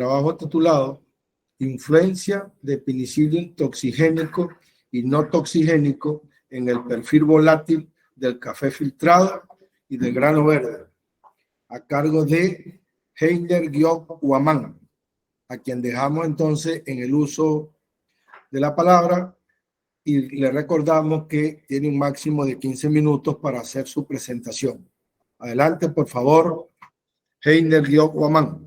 trabajo titulado Influencia de Penicillium toxigénico y no toxigénico en el perfil volátil del café filtrado y del grano verde, a cargo de Heiner-Huaman, a quien dejamos entonces en el uso de la palabra y le recordamos que tiene un máximo de 15 minutos para hacer su presentación. Adelante, por favor, Heiner-Huaman.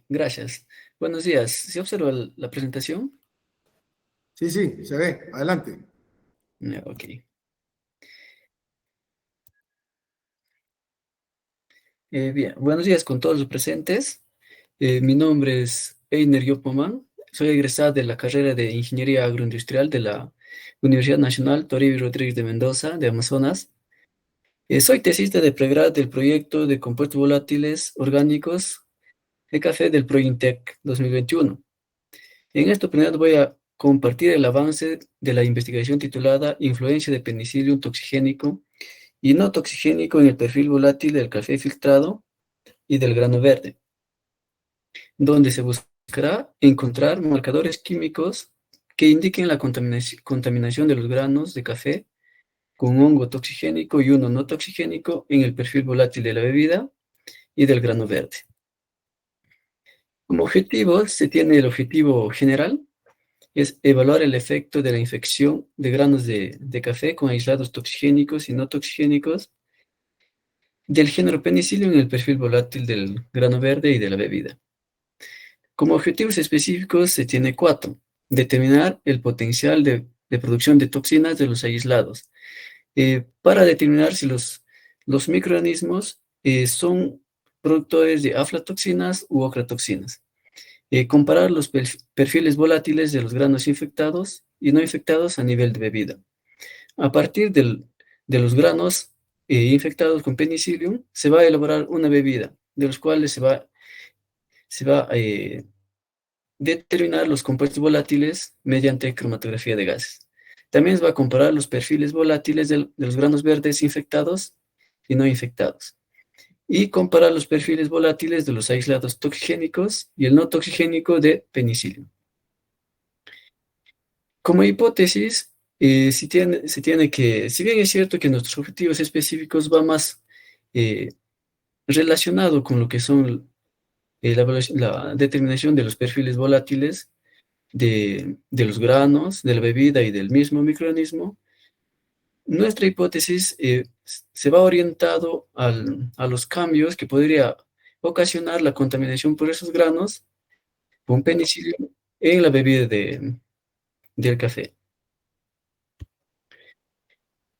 Gracias. Buenos días. ¿Se observa la presentación? Sí, se ve. Adelante. Ok. Bien, buenos días con todos los presentes. Mi nombre es Einer Yopoman. Soy egresado de la carrera de Ingeniería Agroindustrial de la Universidad Nacional Toribio Rodríguez de Mendoza, de Amazonas. Soy tesista de pregrado del proyecto de compuestos volátiles orgánicos de café del Prointec 2021. En esta oportunidad voy a compartir el avance de la investigación titulada Influencia de Penicillium toxigénico y no toxigénico en el perfil volátil del café filtrado y del grano verde, donde se buscará encontrar marcadores químicos que indiquen la contaminación de los granos de café con hongo toxigénico y uno no toxigénico en el perfil volátil de la bebida y del grano verde. Como objetivo, se tiene el objetivo general, es evaluar el efecto de la infección de granos de café con aislados toxigénicos y no toxigénicos del género Penicillium en el perfil volátil del grano verde y de la bebida. Como objetivos específicos se tiene 4. Determinar el potencial de producción de toxinas de los aislados, para determinar si los microorganismos son productores de aflatoxinas u ocratoxinas. Comparar los perfiles volátiles de los granos infectados y no infectados a nivel de bebida. A partir de los granos infectados con penicillium, se va a elaborar una bebida, de los cuales se va a determinar los compuestos volátiles mediante cromatografía de gases. También se va a comparar los perfiles volátiles de los granos verdes infectados y no infectados. Y comparar los perfiles volátiles de los aislados toxigénicos y el no toxigénico de penicillium. Como hipótesis, se tiene que, si bien es cierto que nuestros objetivos específicos va más relacionado con lo que son la determinación de los perfiles volátiles de los granos, de la bebida y del mismo microorganismo, nuestra hipótesis se va orientado a los cambios que podría ocasionar la contaminación por esos granos con penicillium en la bebida del café.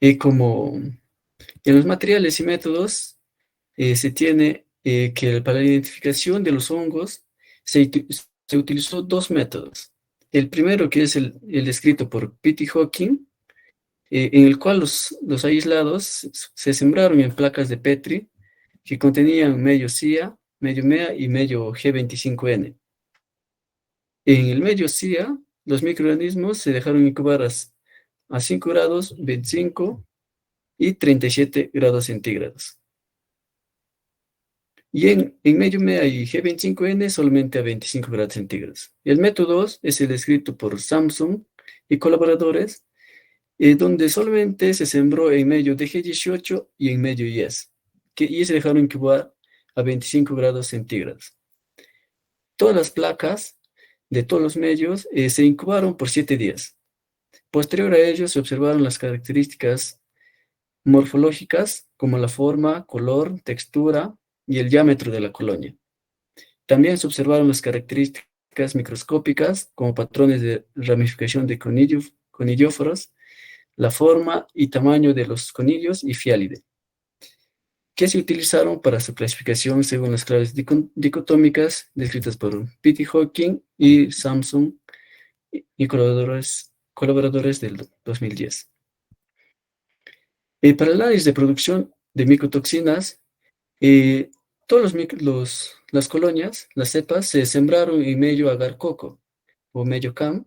Y como en los materiales y métodos se tiene que para la identificación de los hongos se utilizó 2 métodos. El primero, que es el descrito por Pitti Hawking, en el cual los aislados se sembraron en placas de Petri que contenían medio CIA, medio MEA y medio G25N. En el medio CIA, los microorganismos se dejaron incubar a 5 grados, 25 y 37 grados centígrados. Y en medio MEA y G25N solamente a 25 grados centígrados. El método 2 es el descrito por Samsung y colaboradores, donde solamente se sembró en medio de G18 y en medio IES, y se dejaron incubar a 25 grados centígrados. Todas las placas de todos los medios se incubaron por 7 días. Posterior a ello se observaron las características morfológicas como la forma, color, textura y el diámetro de la colonia. También se observaron las características microscópicas como patrones de ramificación de conidioforos, la forma y tamaño de los conillos y fiálide, que se utilizaron para su clasificación según las claves dicotómicas descritas por Pitti Hawking y Samsung y colaboradores del 2010. Para el análisis de producción de micotoxinas, todas las colonias, las cepas, se sembraron en medio agar-coco o medio CAM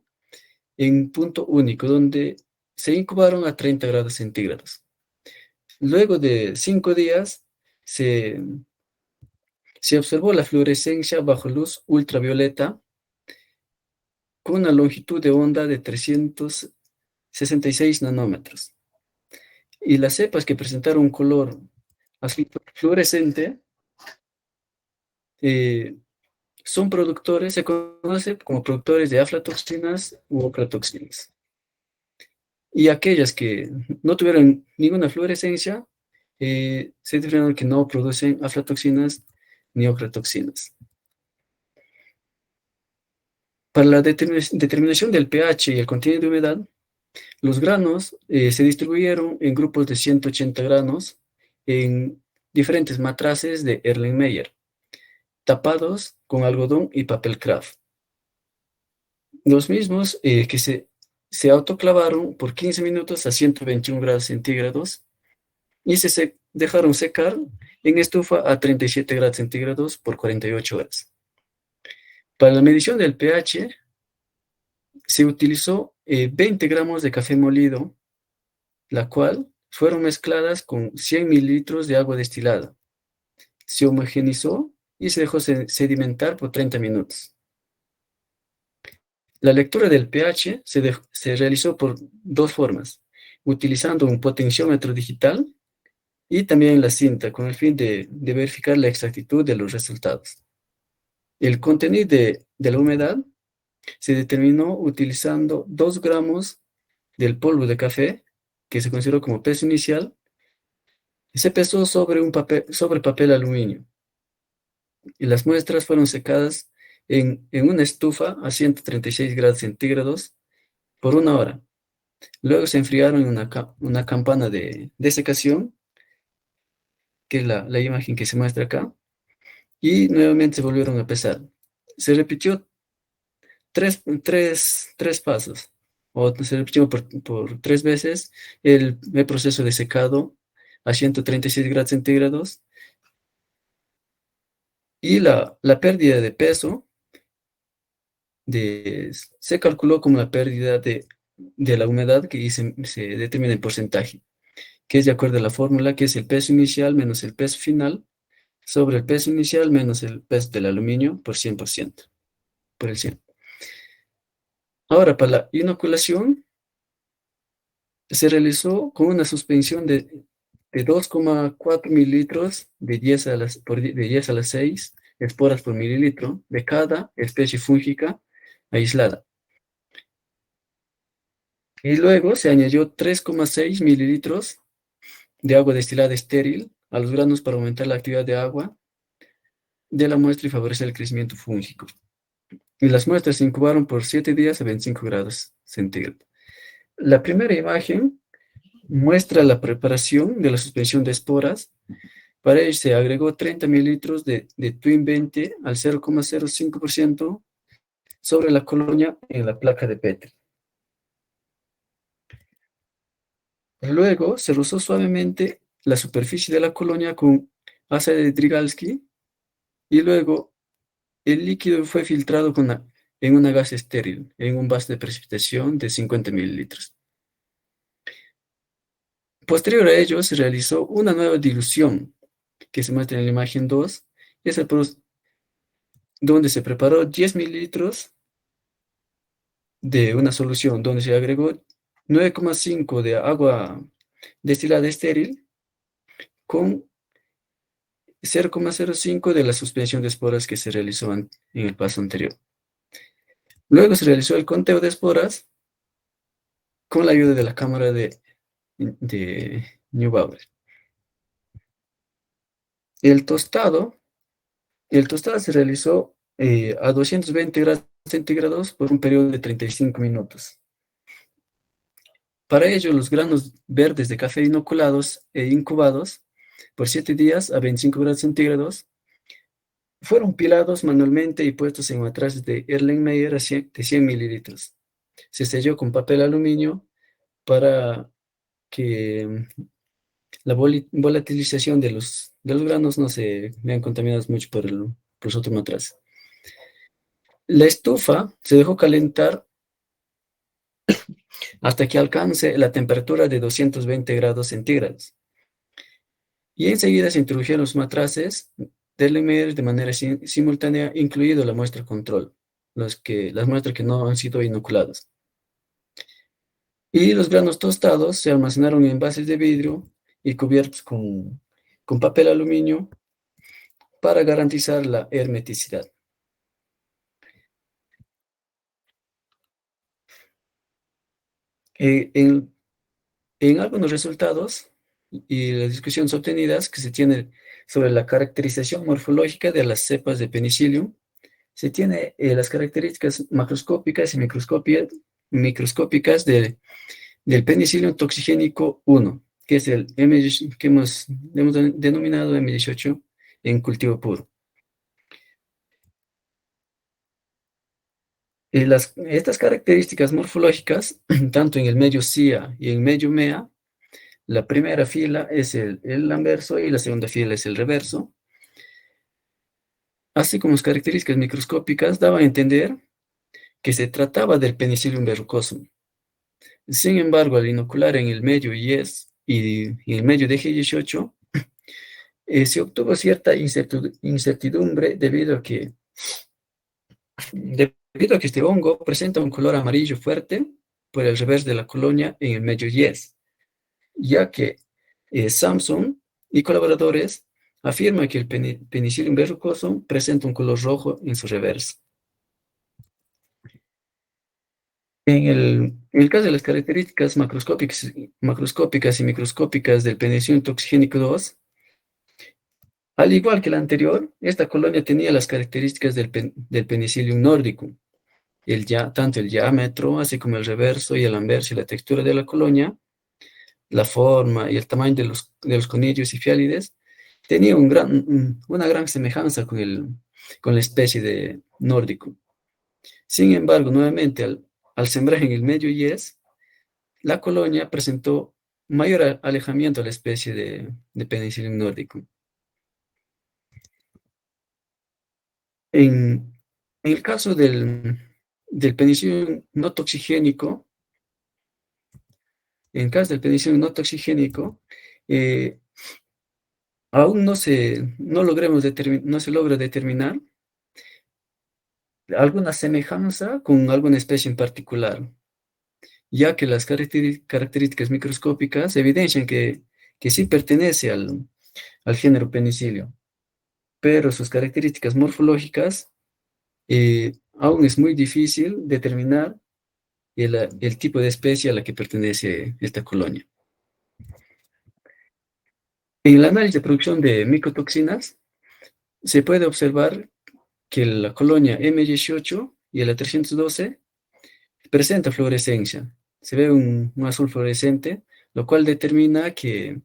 en punto único, donde se incubaron a 30 grados centígrados. Luego de 5 días se Se observó la fluorescencia bajo luz ultravioleta con una longitud de onda de 366 nanómetros. Y las cepas que presentaron un color azul fluorescente son productores, se conoce como productores de aflatoxinas u ocratoxinas. Y aquellas que no tuvieron ninguna fluorescencia, se determinaron que no producen aflatoxinas ni ocratoxinas. Para la determinación del pH y el contenido de humedad, los granos se distribuyeron en grupos de 180 granos en diferentes matraces de Erlenmeyer, tapados con algodón y papel craft. Los mismos que se autoclavaron por 15 minutos a 121 grados centígrados y se dejaron secar en estufa a 37 grados centígrados por 48 horas. Para la medición del pH, se utilizó 20 gramos de café molido, la cual fueron mezcladas con 100 mililitros de agua destilada. Se homogenizó y se dejó sedimentar por 30 minutos. La lectura del pH se realizó por dos formas, utilizando un potenciómetro digital y también la cinta, con el fin de verificar la exactitud de los resultados. El contenido de la humedad se determinó utilizando 2 gramos del polvo de café, que se consideró como peso inicial, y se pesó sobre papel aluminio. Y las muestras fueron secadas en una estufa a 136 grados centígrados por 1 hora. Luego se enfriaron en una campana de secación, que es la imagen que se muestra acá, y nuevamente se volvieron a pesar. Se repitió tres pasos, o se repitió por 3 veces el proceso de secado a 136 grados centígrados, y la pérdida de peso se calculó como la pérdida de la humedad, que se determina en porcentaje, que es de acuerdo a la fórmula, que es el peso inicial menos el peso final sobre el peso inicial menos el peso del aluminio por 100%, por el 100. Ahora, para la inoculación, se realizó con una suspensión de 2,4 mililitros de 10 a las 6 esporas por mililitro de cada especie fúngica aislada. Y luego se añadió 3,6 mililitros de agua destilada estéril a los granos para aumentar la actividad de agua de la muestra y favorecer el crecimiento fúngico. Y las muestras se incubaron por 7 días a 25 grados centígrados. La primera imagen muestra la preparación de la suspensión de esporas. Para ello se agregó 30 mililitros de Twin 20 al 0,05% sobre la colonia en la placa de Petri. Luego se rozó suavemente la superficie de la colonia con ácido de Drygalski y luego el líquido fue filtrado en una gasa estéril, en un vaso de precipitación de 50 mililitros. Posterior a ello se realizó una nueva dilución, que se muestra en la imagen 2, donde se preparó 10 mililitros de una solución, donde se agregó 9,5 de agua destilada estéril con 0,05 de la suspensión de esporas que se realizó en el paso anterior. Luego se realizó el conteo de esporas con la ayuda de la cámara de Neubauer. El tostado se realizó a 220 grados centígrados por un periodo de 35 minutos. Para ello, los granos verdes de café inoculados e incubados por 7 días a 25 grados centígrados fueron pilados manualmente y puestos en matraces de Erlenmeyer de 100 mililitros. Se selló con papel aluminio para que la volatilización de los granos no se vean contaminados mucho por los otros matraces. La estufa se dejó calentar hasta que alcance la temperatura de 220 grados centígrados. Y enseguida se introdujeron los matraces medir de manera simultánea, incluido la muestra control, las muestras que no han sido inoculadas. Y los granos tostados se almacenaron en envases de vidrio y cubiertos con papel aluminio para garantizar la hermeticidad. En algunos resultados y las discusiones obtenidas que se tienen sobre la caracterización morfológica de las cepas de Penicillium, se tiene las características macroscópicas y microscópicas del Penicillium toxigénico 1, que es el que hemos denominado M18 en cultivo puro. Estas características morfológicas, tanto en el medio CIA y en el medio MEA, la primera fila es el anverso y la segunda fila es el reverso, así como las características microscópicas daban a entender que se trataba del Penicillium verrucosum. Sin embargo, al inocular en el medio YES y en el medio de G18, se obtuvo cierta incertidumbre debido a que este hongo presenta un color amarillo fuerte por el revés de la colonia en el medio YES, ya que Samson y colaboradores afirman que el Penicillium verrucosum presenta un color rojo en su reverso. En el caso de las características macroscópicas y microscópicas del Penicillium toxigénico 2, al igual que la anterior, esta colonia tenía las características del Penicillium nordicum, tanto el diámetro, así como el reverso y el anverso y la textura de la colonia, la forma y el tamaño de los conillos y fialides, tenía una gran semejanza con la especie de Nordicum. Sin embargo, nuevamente, al sembrar en el medio YES, la colonia presentó mayor alejamiento a la especie de Penicillium nordicum. En el caso del Penicillium no toxigénico, aún no se logra determinar alguna semejanza con alguna especie en particular, ya que las características microscópicas evidencian que sí pertenece al género Penicillium, pero sus características morfológicas aún es muy difícil determinar el tipo de especie a la que pertenece esta colonia. En el análisis de producción de micotoxinas, se puede observar que la colonia M18 y la 312 presenta fluorescencia. Se ve un azul fluorescente, lo cual determina que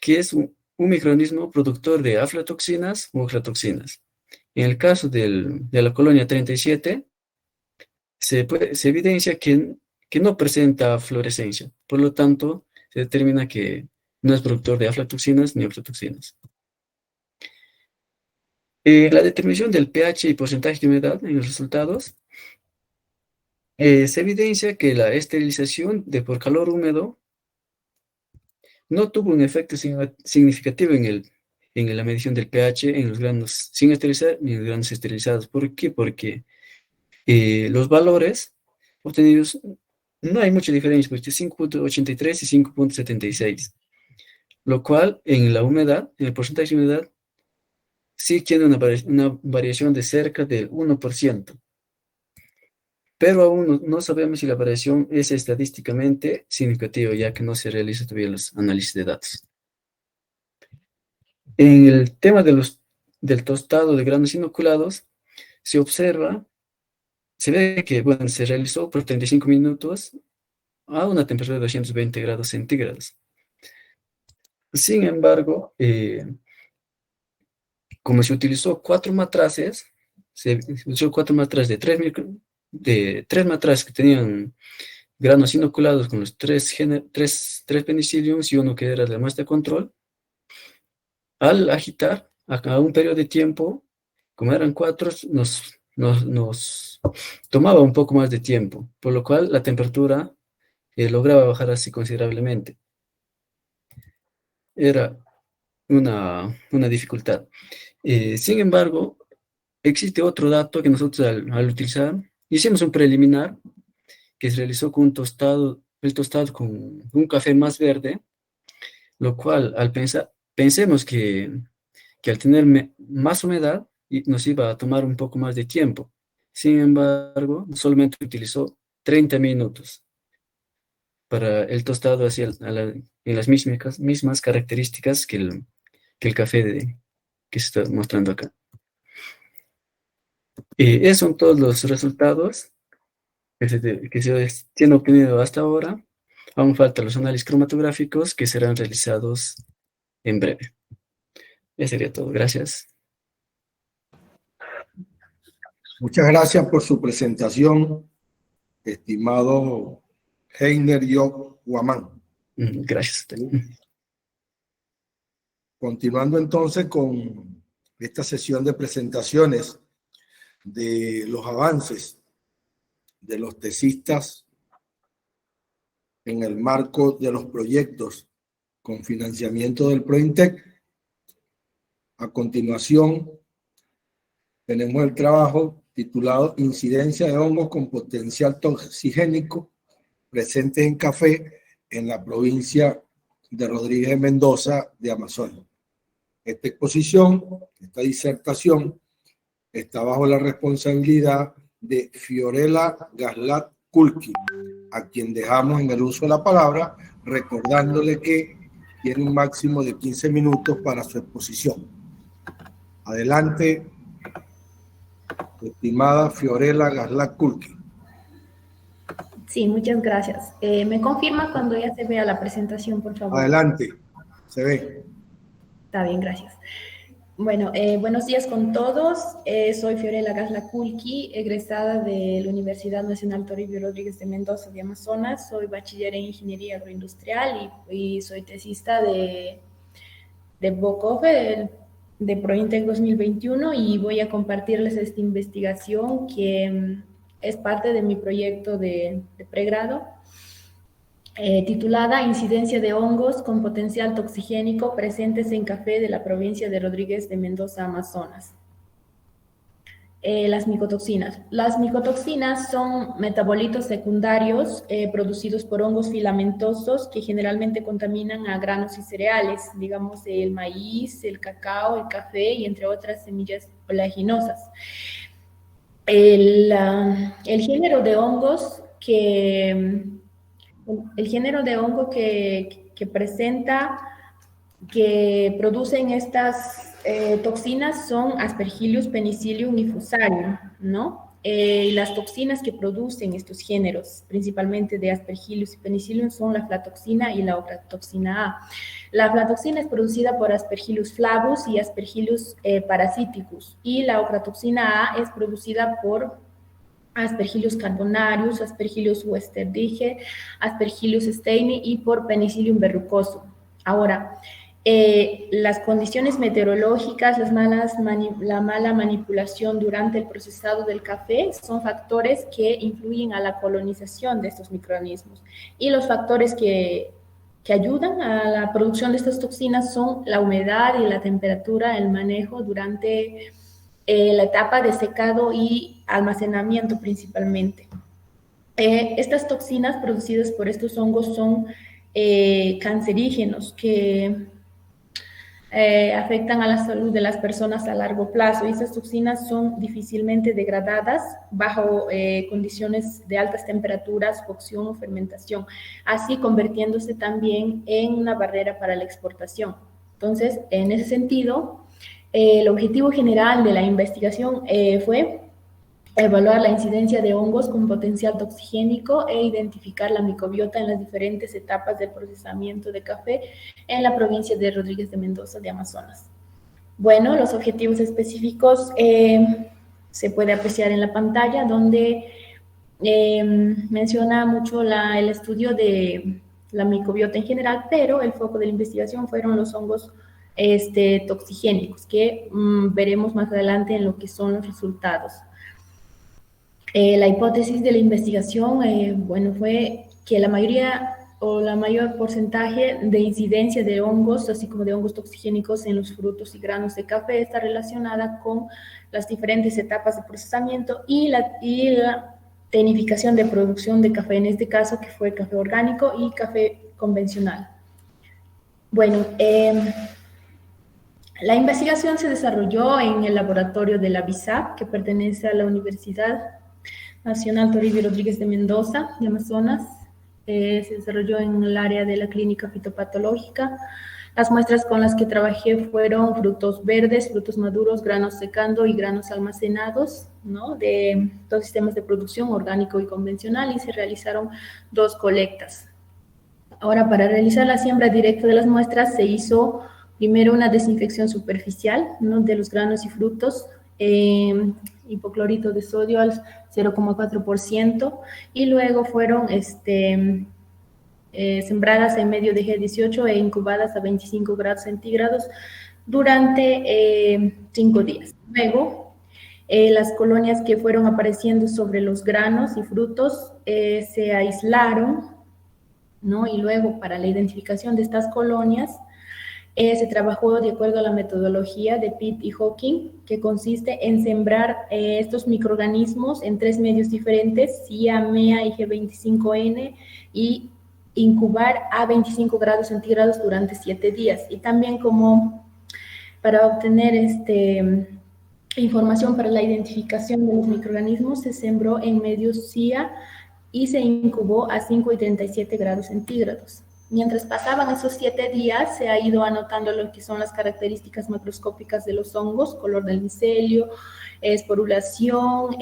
es un microorganismo productor de aflatoxinas u ochratoxinas. En el caso de la colonia 37, se evidencia que no presenta fluorescencia. Por lo tanto, se determina que no es productor de aflatoxinas ni ochratoxinas. La determinación del pH y porcentaje de humedad en los resultados, se evidencia que la esterilización por calor húmedo no tuvo un efecto significativo en la medición del pH en los granos sin esterilizar ni en los granos esterilizados. ¿Por qué? Porque los valores obtenidos, no hay mucha diferencia, pues de 5.83 y 5.76, lo cual en la humedad, en el porcentaje de humedad, sí tiene una variación de cerca del 1%, pero aún no sabemos si la variación es estadísticamente significativa, ya que no se realizan todavía los análisis de datos. En el tema del tostado de granos inoculados, se ve que, bueno, se realizó por 35 minutos a una temperatura de 220 grados centígrados. Sin embargo, como se utilizó 4 matraces, de 3 matraces que tenían granos inoculados con los 3 penicilliums y uno que era de muestra de control, al agitar a un periodo de tiempo, como eran 4, nos tomaba un poco más de tiempo, por lo cual la temperatura lograba bajar así considerablemente. Era una dificultad. Sin embargo, existe otro dato que nosotros al utilizar, hicimos un preliminar que se realizó con el tostado con un café más verde, lo cual al pensemos que al tener más humedad nos iba a tomar un poco más de tiempo. Sin embargo, solamente utilizó 30 minutos para el tostado hacia en las mismas características que el café que se está mostrando acá. Esos son todos los resultados que se tienen obtenido hasta ahora. Aún faltan los análisis cromatográficos que serán realizados en breve. Eso sería todo. Gracias. Muchas gracias por su presentación, estimado Heiner Yok Guamán. Gracias. Continuando entonces con esta sesión de presentaciones de los avances de los tesistas en el marco de los proyectos con financiamiento del PROINTEC. A continuación, tenemos el trabajo titulado Incidencia de hongos con potencial toxigénico presentes en café en la provincia de Rodríguez de Mendoza de Amazonas. Esta exposición, esta disertación, está bajo la responsabilidad de Fiorella Gaslat Kulki, a quien dejamos en el uso de la palabra, recordándole que tiene un máximo de 15 minutos para su exposición. Adelante, estimada Fiorella Gaslat Kulki. Sí, muchas gracias. ¿Me confirma cuando ya se vea la presentación, por favor? Adelante, se ve. Está bien, gracias. Bueno, buenos días con todos. Soy Fiorella Gaslat Kulki, egresada de la Universidad Nacional Toribio Rodríguez de Mendoza de Amazonas. Soy bachiller en Ingeniería Agroindustrial y soy tesista de BOCOFE, de PROINTEC 2021, y voy a compartirles esta investigación que es parte de mi proyecto de pregrado, titulada Incidencia de hongos con potencial toxigénico presentes en café de la provincia de Rodríguez de Mendoza, Amazonas. Las micotoxinas. Las micotoxinas son metabolitos secundarios producidos por hongos filamentosos que generalmente contaminan a granos y cereales, digamos el maíz, el cacao, el café y entre otras semillas oleaginosas. El género de hongos que producen estas toxinas son Aspergillus, Penicillium y Fusarium, ¿no? Las toxinas que producen estos géneros, principalmente de Aspergillus y Penicillium, son la aflatoxina y la ocratoxina A. La aflatoxina es producida por Aspergillus flavus y Aspergillus parasiticus, y la ocratoxina A es producida por Aspergillus carbonarius, Aspergillus westerdige, Aspergillus steini y por Penicillium verrucoso. Ahora, las condiciones meteorológicas, la mala manipulación durante el procesado del café son factores que influyen a la colonización de estos microorganismos. Y los factores que ayudan a la producción de estas toxinas son la humedad y la temperatura, el manejo durante la etapa de secado y almacenamiento principalmente. Estas toxinas producidas por estos hongos son cancerígenos que afectan a la salud de las personas a largo plazo, y estas toxinas son difícilmente degradadas bajo condiciones de altas temperaturas, cocción o fermentación, así convirtiéndose también en una barrera para la exportación. Entonces, en ese sentido, el objetivo general de la investigación fue evaluar la incidencia de hongos con potencial toxigénico e identificar la microbiota en las diferentes etapas del procesamiento de café en la provincia de Rodríguez de Mendoza de Amazonas. Bueno, los objetivos específicos se puede apreciar en la pantalla, donde menciona mucho el estudio de la microbiota en general, pero el foco de la investigación fueron los hongos toxigénicos, que veremos más adelante en lo que son los resultados. La hipótesis de la investigación, fue que la mayoría o la mayor porcentaje de incidencia de hongos, así como de hongos toxigénicos en los frutos y granos de café, está relacionada con las diferentes etapas de procesamiento y la tecnificación de producción de café, en este caso que fue café orgánico y café convencional. Bueno, la investigación se desarrolló en el laboratorio de la BISAP, que pertenece a la Universidad Nacional Toribio Rodríguez de Mendoza, de Amazonas. Se desarrolló en el área de la clínica fitopatológica. Las muestras con las que trabajé fueron frutos verdes, frutos maduros, granos secando y granos almacenados, ¿no? De dos sistemas de producción, orgánico y convencional, y se realizaron 2 colectas. Ahora, para realizar la siembra directa de las muestras, se hizo primero una desinfección superficial, ¿no?, de los granos y frutos, hipoclorito de sodio al 0,4%, y luego fueron sembradas en medio de G18 e incubadas a 25 grados centígrados durante 5 días. Luego, las colonias que fueron apareciendo sobre los granos y frutos se aislaron, ¿no? Y luego, para la identificación de estas colonias, se trabajó de acuerdo a la metodología de Pitt y Hawking, que consiste en sembrar estos microorganismos en 3 medios diferentes, CIA, MEA y G25N, y incubar a 25 grados centígrados durante 7 días. Y también, como para obtener información para la identificación de los microorganismos, se sembró en medios CIA y se incubó a 5 y 37 grados centígrados. Mientras pasaban esos 7 días, se ha ido anotando lo que son las características macroscópicas de los hongos: color del micelio, esporulación,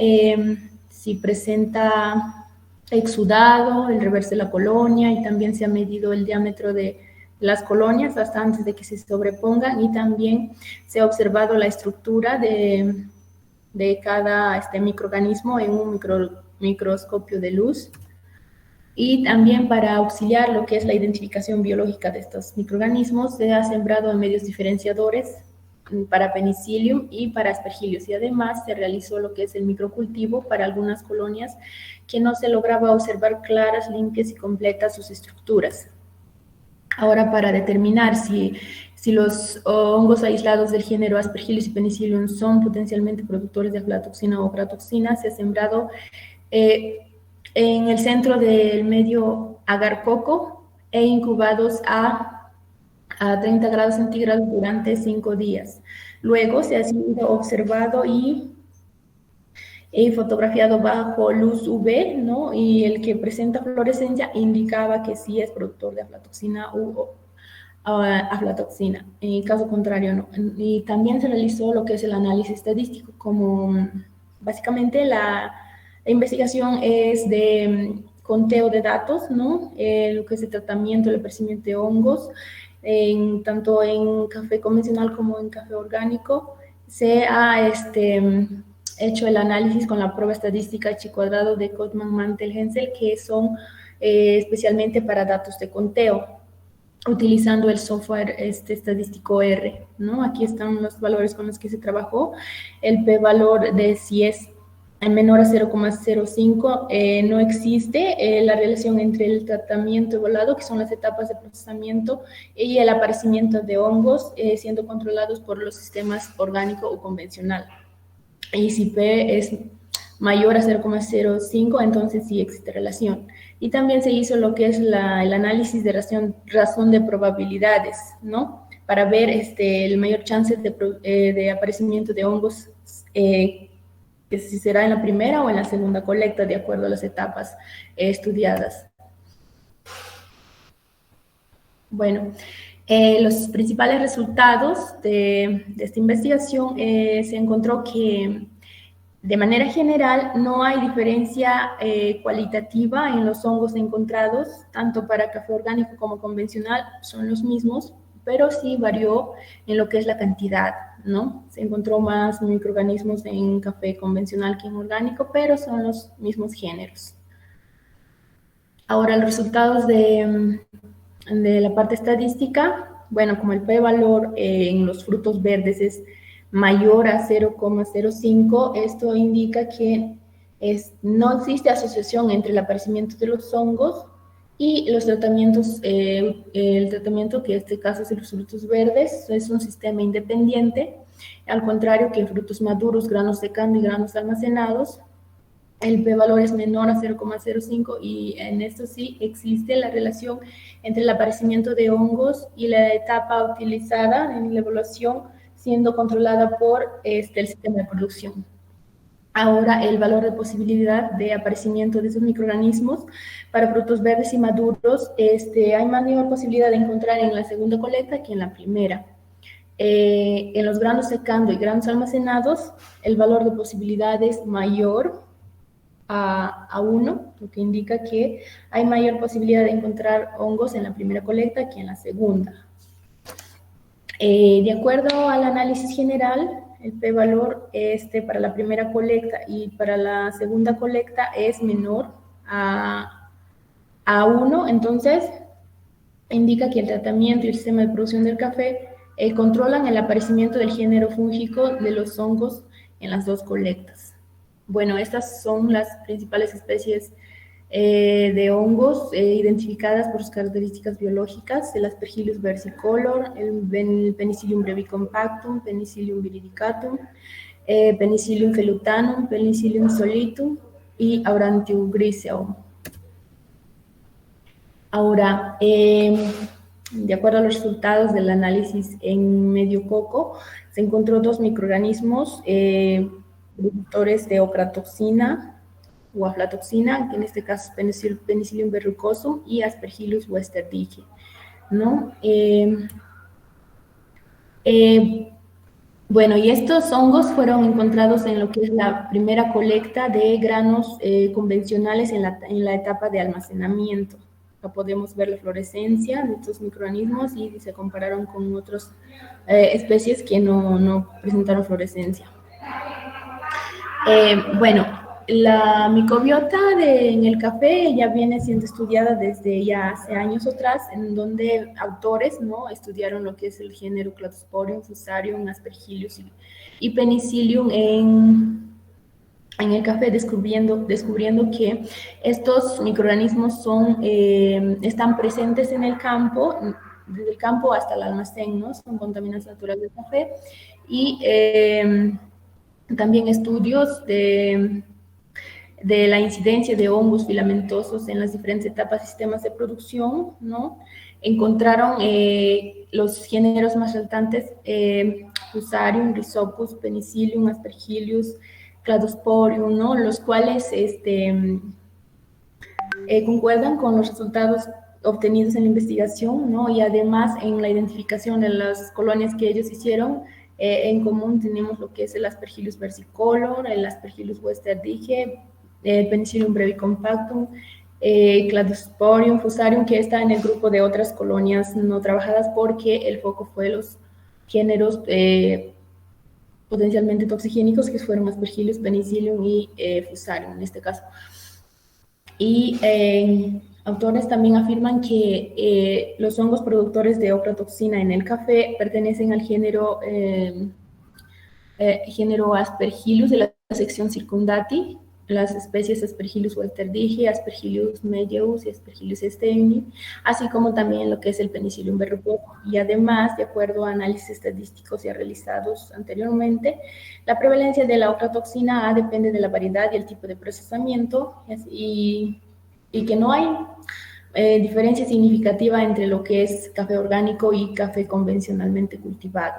si presenta exudado, el reverso de la colonia, y también se ha medido el diámetro de las colonias hasta antes de que se sobrepongan, y también se ha observado la estructura de cada microorganismo en un microscopio de luz. Y también, para auxiliar lo que es la identificación biológica de estos microorganismos, se ha sembrado en medios diferenciadores para Penicillium y para Aspergillus, y además se realizó lo que es el microcultivo para algunas colonias que no se lograba observar claras, limpias y completas sus estructuras. Ahora, para determinar si los hongos aislados del género Aspergillus y Penicillium son potencialmente productores de aflatoxina o ochratoxina, se ha sembrado en el centro del medio agar-coco e incubados a 30 grados centígrados durante 5 días. Luego se ha sido observado y fotografiado bajo luz UV, ¿no? Y el que presenta fluorescencia indicaba que sí es productor de aflatoxina u aflatoxina. En caso contrario, no. Y también se realizó lo que es el análisis estadístico, como básicamente la investigación es de conteo de datos, ¿no? Lo que es el tratamiento, el aparecimiento de hongos, tanto en café convencional como en café orgánico. Se ha hecho el análisis con la prueba estadística Chi-cuadrado de Codman, Mantel, Hensel, que son especialmente para datos de conteo, utilizando el software estadístico R, ¿no? Aquí están los valores con los que se trabajó. El p-valor de si es menor a 0,05, no existe la relación entre el tratamiento evaluado, que son las etapas de procesamiento, y el aparecimiento de hongos, siendo controlados por los sistemas orgánico o convencional. Y si P es mayor a 0,05, entonces sí existe relación. Y también se hizo lo que es el análisis de razón de probabilidades, ¿no? Para ver el mayor chance de aparecimiento de hongos, que si será en la primera o en la segunda colecta, de acuerdo a las etapas estudiadas. Bueno, los principales resultados de esta investigación, se encontró que de manera general no hay diferencia cualitativa en los hongos encontrados, tanto para café orgánico como convencional son los mismos, pero sí varió en lo que es la cantidad, ¿no? Se encontró más microorganismos en café convencional que en orgánico, pero son los mismos géneros. Ahora, los resultados de la parte estadística, bueno, como el p-valor en los frutos verdes es mayor a 0,05, esto indica que no existe asociación entre el aparecimiento de los hongos Y los tratamientos, el tratamiento que en este caso es de los frutos verdes, es un sistema independiente, al contrario que en frutos maduros, granos secando y granos almacenados, el p-valor es menor a 0,05 y en esto sí existe la relación entre el aparecimiento de hongos y la etapa utilizada en la evaluación siendo controlada por el sistema de producción. Ahora, el valor de posibilidad de aparecimiento de esos microorganismos para frutos verdes y maduros, hay mayor posibilidad de encontrar en la segunda colecta que en la primera. En los granos secando y granos almacenados, el valor de posibilidad es mayor a 1, lo que indica que hay mayor posibilidad de encontrar hongos en la primera colecta que en la segunda. De acuerdo al análisis general, el p-valor para la primera colecta y para la segunda colecta es menor a 1, entonces indica que el tratamiento y el sistema de producción del café controlan el aparecimiento del género fúngico de los hongos en las dos colectas. Bueno, estas son las principales especies de hongos identificadas por sus características biológicas: el Aspergillus versicolor, el Penicillium brevicompactum, Penicillium viridicatum, Penicillium velutanum, Penicillium solitum y Aurantium griseum. Ahora, de acuerdo a los resultados del análisis en medio coco, se encontró 2 microorganismos productores de ocratoxina o aflatoxina, que en este caso es Penicillium verrucosum y Aspergillus westerdigie, ¿no? Bueno, y estos hongos fueron encontrados en lo que es la primera colecta de granos convencionales en la etapa de almacenamiento. Acá podemos ver la fluorescencia de estos microorganismos y se compararon con otras especies que no presentaron fluorescencia. Bueno, la microbiota en el café ya viene siendo estudiada desde ya hace años atrás, en donde autores, ¿no?, estudiaron lo que es el género Cladosporium, Fusarium, Aspergillus y Penicillium en el café, descubriendo que estos microorganismos están presentes en el campo, desde el campo hasta el almacén, ¿no? Son contaminantes naturales del café. Y también estudios de la incidencia de hongos filamentosos en las diferentes etapas y sistemas de producción, ¿no? Encontraron los géneros más resaltantes: Fusarium, Rhizopus, Penicillium, Aspergillus, Cladosporium, ¿no?, los cuales concuerdan con los resultados obtenidos en la investigación, ¿no? Y además en la identificación de las colonias que ellos hicieron, en común tenemos lo que es el Aspergillus versicolor, el Aspergillus westerdigie, Penicillium brevicompactum, Cladosporium, Fusarium, que está en el grupo de otras colonias no trabajadas porque el foco fue los géneros potencialmente toxigénicos, que fueron Aspergillus, Penicillium y Fusarium en este caso. Y autores también afirman que los hongos productores de ocratoxina en el café pertenecen al género Aspergillus de la sección Circundati, las especies Aspergillus westerdigie, Aspergillus melleus y Aspergillus steini, así como también lo que es el Penicillium verrucoso. Y además, de acuerdo a análisis estadísticos ya realizados anteriormente, la prevalencia de la ocratoxina A depende de la variedad y el tipo de procesamiento, y que no hay diferencia significativa entre lo que es café orgánico y café convencionalmente cultivado.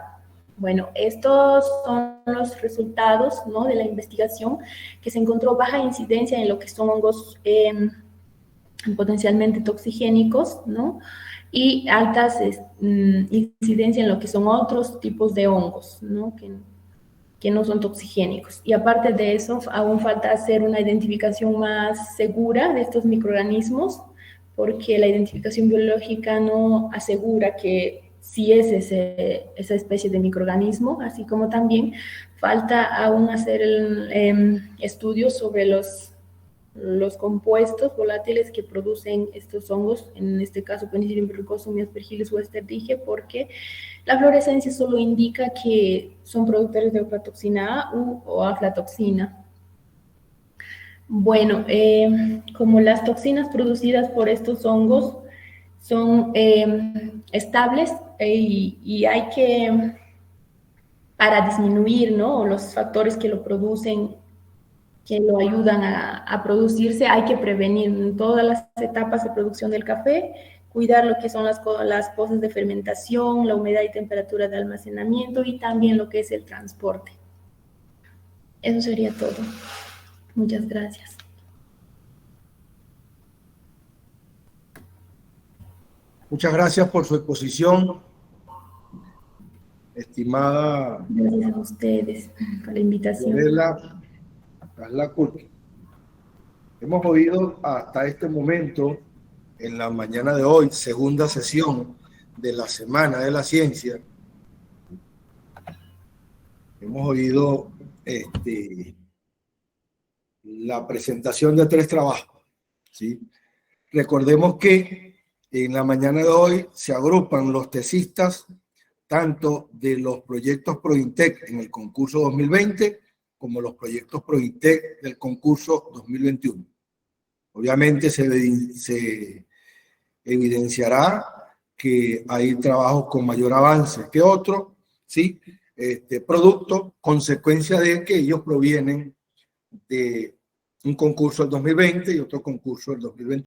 Bueno, estos son los resultados, ¿no?, de la investigación, que se encontró baja incidencia en lo que son hongos potencialmente toxigénicos, ¿no?, y altas incidencia en lo que son otros tipos de hongos, ¿no?, que no son toxigénicos. Y aparte de eso, aún falta hacer una identificación más segura de estos microorganismos, porque la identificación biológica no asegura que sí es esa especie de microorganismo, así como también falta aún hacer estudios sobre los compuestos volátiles que producen estos hongos, en este caso Penicillium verrucosum y Aspergillus westerdigie, porque la fluorescencia solo indica que son productores de ocratoxina A o aflatoxina. Bueno, como las toxinas producidas por estos hongos son estables y hay que, para disminuir, ¿no?, los factores que lo producen, que lo ayudan a producirse, hay que prevenir en todas las etapas de producción del café, cuidar lo que son las cosas de fermentación, la humedad y temperatura de almacenamiento y también lo que es el transporte. Eso sería todo. Muchas gracias. Muchas gracias por su exposición, estimada Gracias a ustedes por la invitación. Fiorella Caslacurqui. Hemos oído hasta este momento, en la mañana de hoy, segunda sesión de la Semana de la Ciencia, hemos oído la presentación de 3 trabajos, ¿sí? Recordemos que en la mañana de hoy se agrupan los tesistas tanto de los proyectos Prointec en el concurso 2020 como los proyectos Prointec del concurso 2021. Obviamente se evidenciará que hay trabajos con mayor avance que otros, ¿sí? Producto, consecuencia de que ellos provienen de un concurso del 2020 y otro concurso del 2021.